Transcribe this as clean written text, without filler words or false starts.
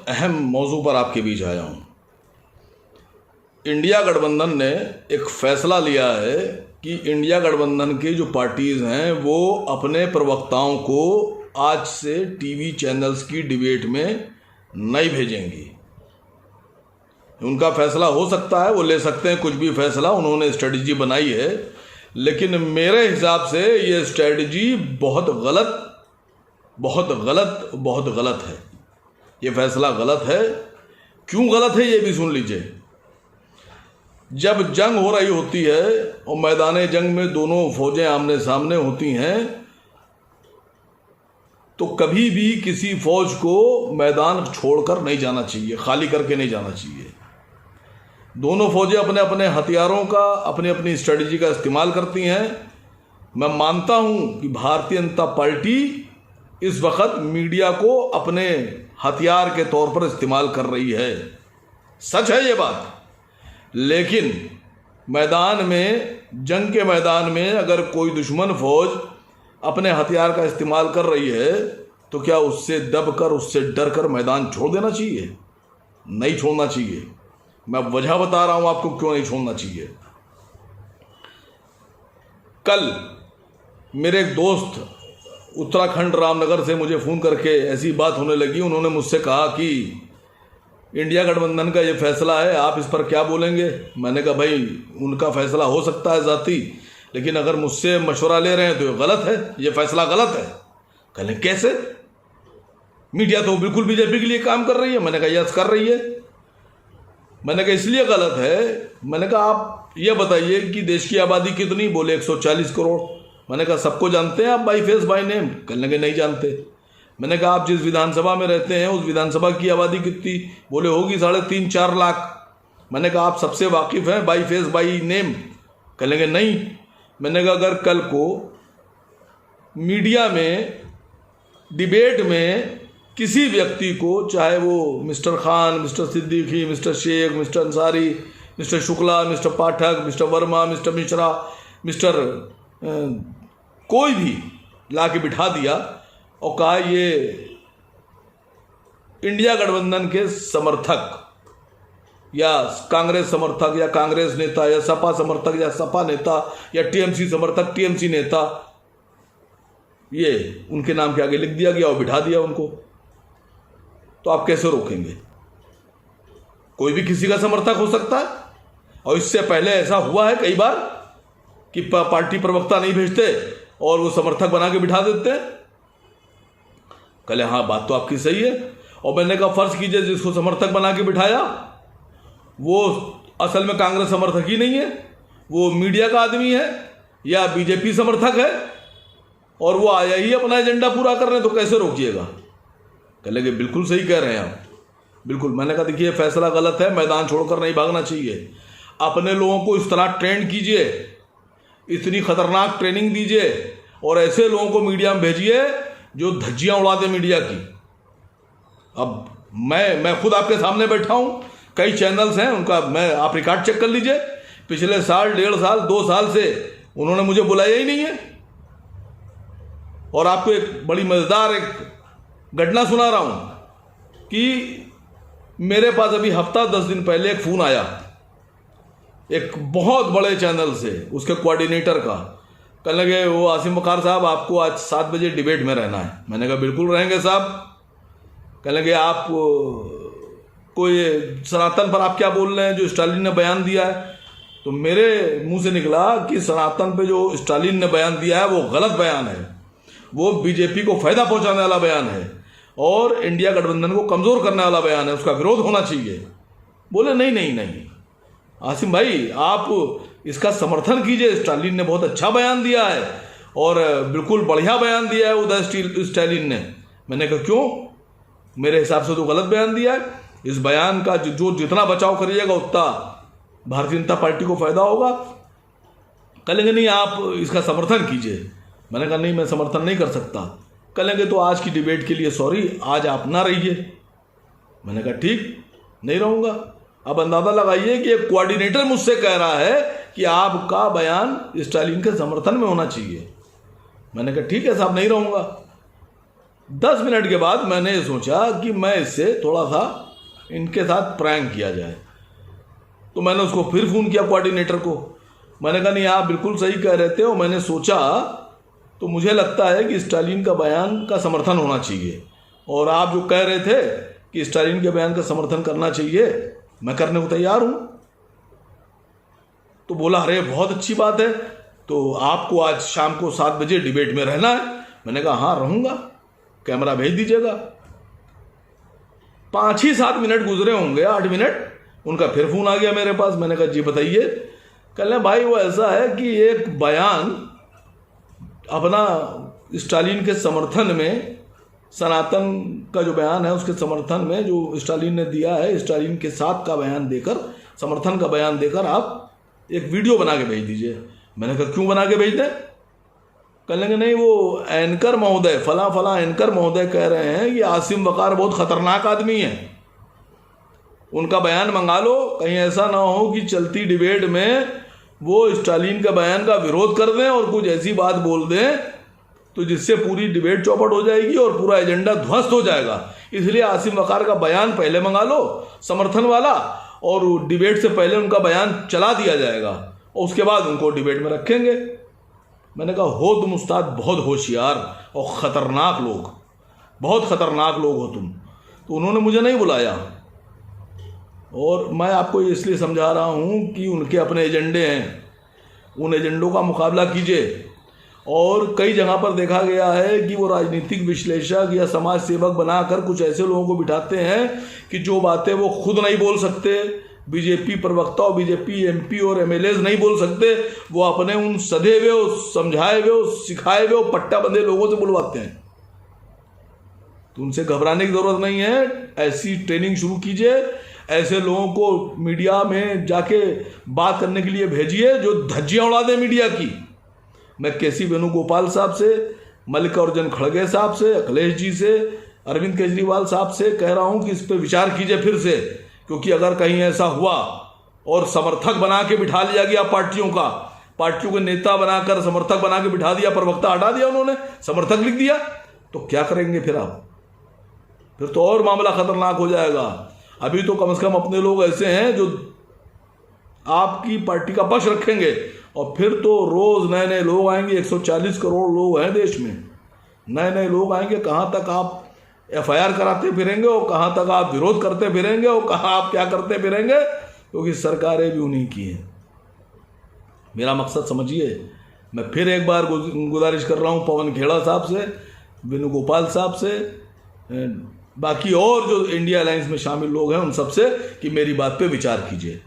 अहम मौजू पर आपके बीच आया हूँ। इंडिया गठबंधन ने एक फैसला लिया है कि इंडिया गठबंधन की जो पार्टीज़ हैं वो अपने प्रवक्ताओं को आज से टीवी चैनल्स की डिबेट में नहीं भेजेंगी। उनका फैसला हो सकता है, वो ले सकते हैं कुछ भी फैसला, उन्होंने स्ट्रेटजी बनाई है, लेकिन मेरे हिसाब से ये स्ट्रेटजी बहुत गलत है। ये फैसला गलत है। क्यों गलत है ये भी सुन लीजिए। जब जंग हो रही होती है और मैदान जंग में दोनों फौजें आमने सामने होती हैं तो कभी भी किसी फौज को मैदान छोड़कर नहीं जाना चाहिए, खाली करके नहीं जाना चाहिए। दोनों फौजें अपने अपने हथियारों का, अपनी अपनी स्ट्रेटजी का इस्तेमाल करती हैं। मैं मानता हूं कि भारतीय जनता पार्टी इस वक्त मीडिया को अपने हथियार के तौर पर इस्तेमाल कर रही है, सच है ये बात। लेकिन मैदान में, जंग के मैदान में अगर कोई दुश्मन फौज अपने हथियार का इस्तेमाल कर रही है तो क्या उससे दबकर, उससे डरकर मैदान छोड़ देना चाहिए? नहीं छोड़ना चाहिए। मैं वजह बता रहा हूं आपको क्यों नहीं छोड़ना चाहिए। कल मेरे एक दोस्त उत्तराखंड रामनगर से मुझे फ़ोन करके ऐसी बात होने लगी। उन्होंने मुझसे कहा कि इंडिया गठबंधन का ये फैसला है, आप इस पर क्या बोलेंगे? मैंने कहा भाई उनका फैसला हो सकता है ज़ाती, लेकिन अगर मुझसे मशवरा ले रहे हैं तो ये गलत है, ये फैसला गलत है। कहने कैसे? मीडिया तो बिल्कुल बीजेपी के लिए काम कर रही है। मैंने कहा यस कर रही है। मैंने कहा इसलिए गलत है। मैंने कहा आप ये बताइए कि देश की आबादी कितनी? बोले 140 करोड़। मैंने कहा सबको जानते हैं आप बाई फेस बाई नेम? कहने के नहीं जानते। मैंने कहा आप जिस विधानसभा में रहते हैं उस विधानसभा की आबादी कितनी? बोले होगी 3.5-4 लाख। मैंने कहा आप सबसे वाकिफ़ हैं बाई फेस बाई नेम? कहने के नहीं। मैंने कहा अगर कल को मीडिया में, डिबेट में किसी व्यक्ति को, चाहे वो mister Khan, mister Siddiqui, mister Sheikh, mister Ansari, mister Shukla, mister Pathak, mister Verma, mister Mishra, mister कोई भी ला के बिठा दिया और कहा ये इंडिया गठबंधन के समर्थक या कांग्रेस समर्थक या कांग्रेस नेता या सपा समर्थक या सपा नेता या टीएमसी समर्थक टीएमसी नेता, ये उनके नाम के आगे लिख दिया गया और बिठा दिया उनको, तो आप कैसे रोकेंगे? कोई भी किसी का समर्थक हो सकता है। और इससे पहले ऐसा हुआ है कई बार कि पार्टी प्रवक्ता नहीं भेजते और वो समर्थक बना के बिठा देते हैं। कहले हाँ बात तो आपकी सही है। और मैंने कहा फर्ज कीजिए जिसको समर्थक बना के बिठाया वो असल में कांग्रेस समर्थक ही नहीं है, वो मीडिया का आदमी है या बीजेपी समर्थक है और वो आया ही अपना एजेंडा पूरा करने, तो कैसे रोकिएगा? कह लगे बिल्कुल सही कह रहे हैं आप, बिल्कुल। मैंने कहा देखिए फैसला गलत है, मैदान छोड़कर नहीं भागना चाहिए। अपने लोगों को इस तरह ट्रेंड कीजिए, इतनी खतरनाक ट्रेनिंग दीजिए और ऐसे लोगों को मीडिया में भेजिए जो धज्जियां उड़ा दे मीडिया की। अब मैं खुद आपके सामने बैठा हूं, कई चैनल्स हैं उनका, आप रिकॉर्ड चेक कर लीजिए, पिछले साल, 1.5 साल, 2 साल से उन्होंने मुझे बुलाया ही नहीं है। और आपको एक बड़ी मजेदार एक घटना सुना रहा हूं कि मेरे पास अभी हफ्ता 10 दिन पहले एक फोन आया एक बहुत बड़े चैनल से, उसके कोऑर्डिनेटर का। कहने लगे वो आसिम वकार साहब आपको आज 7 बजे डिबेट में रहना है। मैंने कहा बिल्कुल रहेंगे साहब। कहने लगे आप कोई सनातन पर आप क्या बोल रहे हैं, जो स्टालिन ने बयान दिया है? तो मेरे मुंह से निकला कि सनातन पे जो स्टालिन ने बयान दिया है वो गलत बयान है, वो बीजेपी को फायदा पहुंचाने वाला बयान है और इंडिया गठबंधन को कमजोर करने वाला बयान है, उसका विरोध होना चाहिए। बोले नहीं नहीं नहीं आसिम भाई आप इसका समर्थन कीजिए, स्टालिन ने बहुत अच्छा बयान दिया है और बिल्कुल बढ़िया बयान दिया है उधर स्टालिन ने। मैंने कहा क्यों? मेरे हिसाब से तो गलत बयान दिया है। इस बयान का जो जितना बचाव करिएगा उतना भारतीय जनता पार्टी को फायदा होगा। कहेंगे नहीं आप इसका समर्थन कीजिए। मैंने कहा नहीं मैं समर्थन नहीं कर सकता। कहेंगे तो आज की डिबेट के लिए सॉरी, आज आप ना रहिए। मैंने कहा ठीक, नहीं रहूँगा। अब अंदाजा लगाइए कि एक कोऑर्डिनेटर मुझसे कह रहा है कि आपका बयान स्टालिन के समर्थन में होना चाहिए। मैंने कहा ठीक है साहब, नहीं रहूँगा। 10 मिनट के बाद मैंने ये सोचा कि मैं इससे थोड़ा सा इनके साथ प्रैंक किया जाए। तो मैंने उसको फिर फ़ोन किया कोऑर्डिनेटर को। मैंने कहा नहीं आप बिल्कुल सही कह रहे थे, और मैंने सोचा तो मुझे लगता है कि स्टालिन का बयान का समर्थन होना चाहिए, और आप जो कह रहे थे कि स्टालिन के बयान का समर्थन करना चाहिए, मैं करने को तैयार हूँ। तो बोला अरे बहुत अच्छी बात है, तो आपको आज शाम को 7 बजे डिबेट में रहना है। मैंने कहा हाँ रहूँगा, कैमरा भेज दीजिएगा। 5 ही 7 मिनट गुजरे होंगे, 8 मिनट, उनका फिर फ़ोन आ गया मेरे पास। मैंने कहा जी बताइए। कह रहे भाई वो ऐसा है कि एक बयान अपना स्टालिन के समर्थन में, सनातन का जो बयान है उसके समर्थन में जो स्टालिन ने दिया है, स्टालिन के साथ का बयान देकर, समर्थन का बयान देकर आप एक वीडियो बना के भेज दीजिए। मैंने कहा क्यों बना के भेज दें? कह लेंगे नहीं वो एंकर महोदय, फला फला एंकर महोदय कह रहे हैं कि आसिम वकार बहुत खतरनाक आदमी है, उनका बयान मंगा लो, कहीं ऐसा ना हो कि चलती डिबेट में वो स्टालिन का बयान का विरोध कर दें और कुछ ऐसी बात बोल दें तो जिससे पूरी डिबेट चौपट हो जाएगी और पूरा एजेंडा ध्वस्त हो जाएगा। इसलिए आसिम वकार का बयान पहले मंगा लो समर्थन वाला, और डिबेट से पहले उनका बयान चला दिया जाएगा और उसके बाद उनको डिबेट में रखेंगे। मैंने कहा हो तुम उस्ताद बहुत होशियार और ख़तरनाक लोग, बहुत ख़तरनाक लोग हो तुम। तो उन्होंने मुझे नहीं बुलाया, और मैं आपको इसलिए समझा रहा हूँ कि उनके अपने एजेंडे हैं, उन एजेंडों का मुकाबला कीजिए। और कई जगह पर देखा गया है कि वो राजनीतिक विश्लेषक या समाज सेवक बनाकर कुछ ऐसे लोगों को बिठाते हैं कि जो बातें वो खुद नहीं बोल सकते, बीजेपी प्रवक्ता और बीजेपी एमपी और एमएलएज नहीं बोल सकते, वो अपने उन सधे हुए, समझाए हुए, सिखाए हुए, पट्टा बंधे लोगों से बुलवाते हैं। तो उनसे घबराने की ज़रूरत नहीं है, ऐसी ट्रेनिंग शुरू कीजिए, ऐसे लोगों को मीडिया में जाके बात करने के लिए भेजिए जो धज्जियाँ उड़ा दें मीडिया की। मैं केसी वेणुगोपाल साहब से, मल्लिकार्जुन खड़गे साहब से, अखिलेश जी से, अरविंद केजरीवाल साहब से कह रहा हूं कि इस पर विचार कीजिए फिर से, क्योंकि अगर कहीं ऐसा हुआ और समर्थक बना के बिठा लिया गया पार्टियों का, पार्टियों के नेता बनाकर समर्थक बना के बिठा दिया, प्रवक्ता हटा दिया उन्होंने, समर्थक लिख दिया, तो क्या करेंगे फिर आप? फिर तो और मामला खतरनाक हो जाएगा। अभी तो कम से कम अपने लोग ऐसे हैं जो आपकी पार्टी का पक्ष रखेंगे, और फिर तो रोज नए नए लोग आएंगे। 140 करोड़ लोग हैं देश में, नए नए लोग आएंगे। कहाँ तक आप एफआईआर कराते फिरेंगे और कहाँ तक आप विरोध करते फिरेंगे और कहाँ आप क्या करते फिरेंगे, क्योंकि सरकारें भी उन्हीं की हैं। मेरा मकसद समझिए। मैं फिर एक बार गुजारिश कर रहा हूँ पवन खेड़ा साहब से, वेणुगोपाल साहब से, बाकी और जो इंडिया अलायंस में शामिल लोग हैं उन सब से कि मेरी बात पे विचार कीजिए।